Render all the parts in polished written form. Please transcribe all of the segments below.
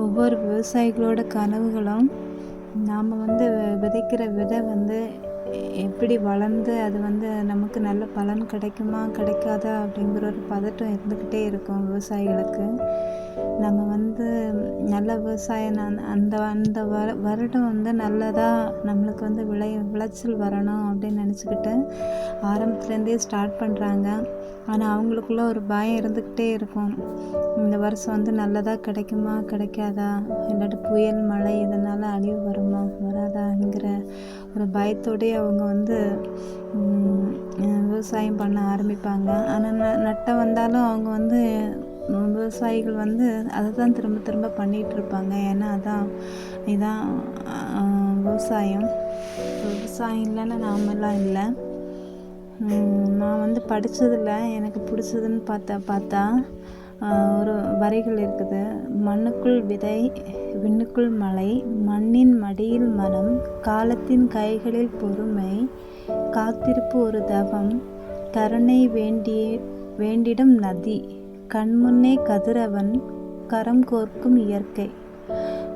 ஒவ்வொரு விவசாயிகளோட கனவுகளும் நாம் விதைக்கிற விதை எப்படி வளர்ந்து அது நமக்கு நல்ல பலன் கிடைக்குமா கிடைக்காதா அப்படிங்கிற ஒரு பதட்டம் இருந்துக்கிட்டே இருக்கும் விவசாயிகளுக்கு. நம்ம நல்ல விவசாயம் அந்த அந்த வருடம் நல்லதாக நம்மளுக்கு விளைச்சல் வரணும் அப்படின்னு நினச்சிக்கிட்டு ஆரம்பத்துலேருந்தே ஸ்டார்ட் பண்ணுறாங்க. ஆனால் அவங்களுக்குள்ள ஒரு பயம் இருந்துக்கிட்டே இருக்கும். இந்த வருஷம் நல்லதாக கிடைக்குமா கிடைக்காதா, இல்லாட்டி புயல் மழை இதனால் அழிவு வருமா வராதாங்கிற ஒரு பயத்தோடயே அவங்க விவசாயம் பண்ண ஆரம்பிப்பாங்க. ஆனால் நட்டம் வந்தாலும் அவங்க விவசாயிகள் அதை தான் திரும்ப திரும்ப பண்ணிகிட்ருப்பாங்க. ஏன்னா இதான் விவசாயம். விவசாயம் இல்லைன்னா நாமெல்லாம் இல்லை. நான் படித்ததில் எனக்கு பிடிச்சதுன்னு பார்த்தா ஒரு வரிகள் இருக்குது. மண்ணுக்குள் விதை, விண்ணுக்குள் மழை, மண்ணின் மடியில் மனம், காலத்தின் கைகளில் பொறுமை, காத்திருப்பு ஒரு தவம், கருணை வேண்டிடும் நதி, கண்முன்னே கதிரவன், கரம் கோர்க்கும் இயற்கை,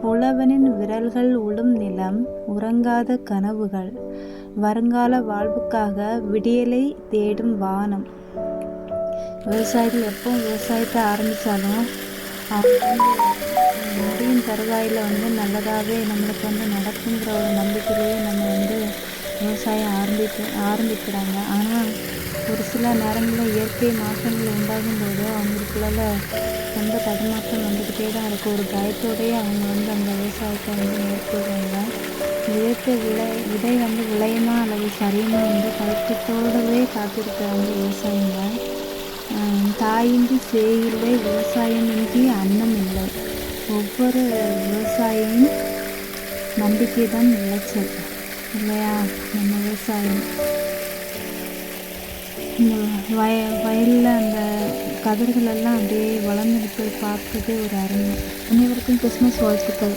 உழவனின் விரல்கள் உழும் நிலம், உறங்காத கனவுகள், வருங்கால வாழ்வுக்காக விடியலை தேடும் வானம். விவசாயிகள் எப்போ விவசாயத்தை ஆரம்பித்தாலும் அவங்க முடியும் தருவாயில் நல்லதாகவே நம்மளுக்கு நடக்குங்கிற ஒரு நம்பிக்கையிலேயே நம்ம விவசாயம் ஆரம்பிக்கிறாங்க. ஆனால் ஒரு சில நேரங்களில் இயற்கை மாற்றங்கள் உண்டாகும்போது அவங்களுக்குள்ள ரொம்ப தடுமாற்றம் வந்துக்கிட்டே தான் இருக்குது. ஒரு பயத்தோடையே அவங்க அந்த விவசாயத்தை மேற்கொள்கிறாங்க. விதைத்த விதை விளையுமா அல்லது சரியுமா கலக்கத்தோடவே காத்திருக்கிறாங்க விவசாயிங்க. தாயின்றி சேயில்லை, விவசாயமின்றி அன்னம் இல்லை. ஒவ்வொரு விவசாயியும் நம்பிக்கை தான் விளைச்சல் இல்லையா? நம்ம விவசாயம் வயலில் அந்த கதிர்களெல்லாம் அப்படியே வளர்ந்து பார்க்கறதே ஒரு அருமை. அனைவருக்கும் கிறிஸ்மஸ் வாழ்த்துக்கள்.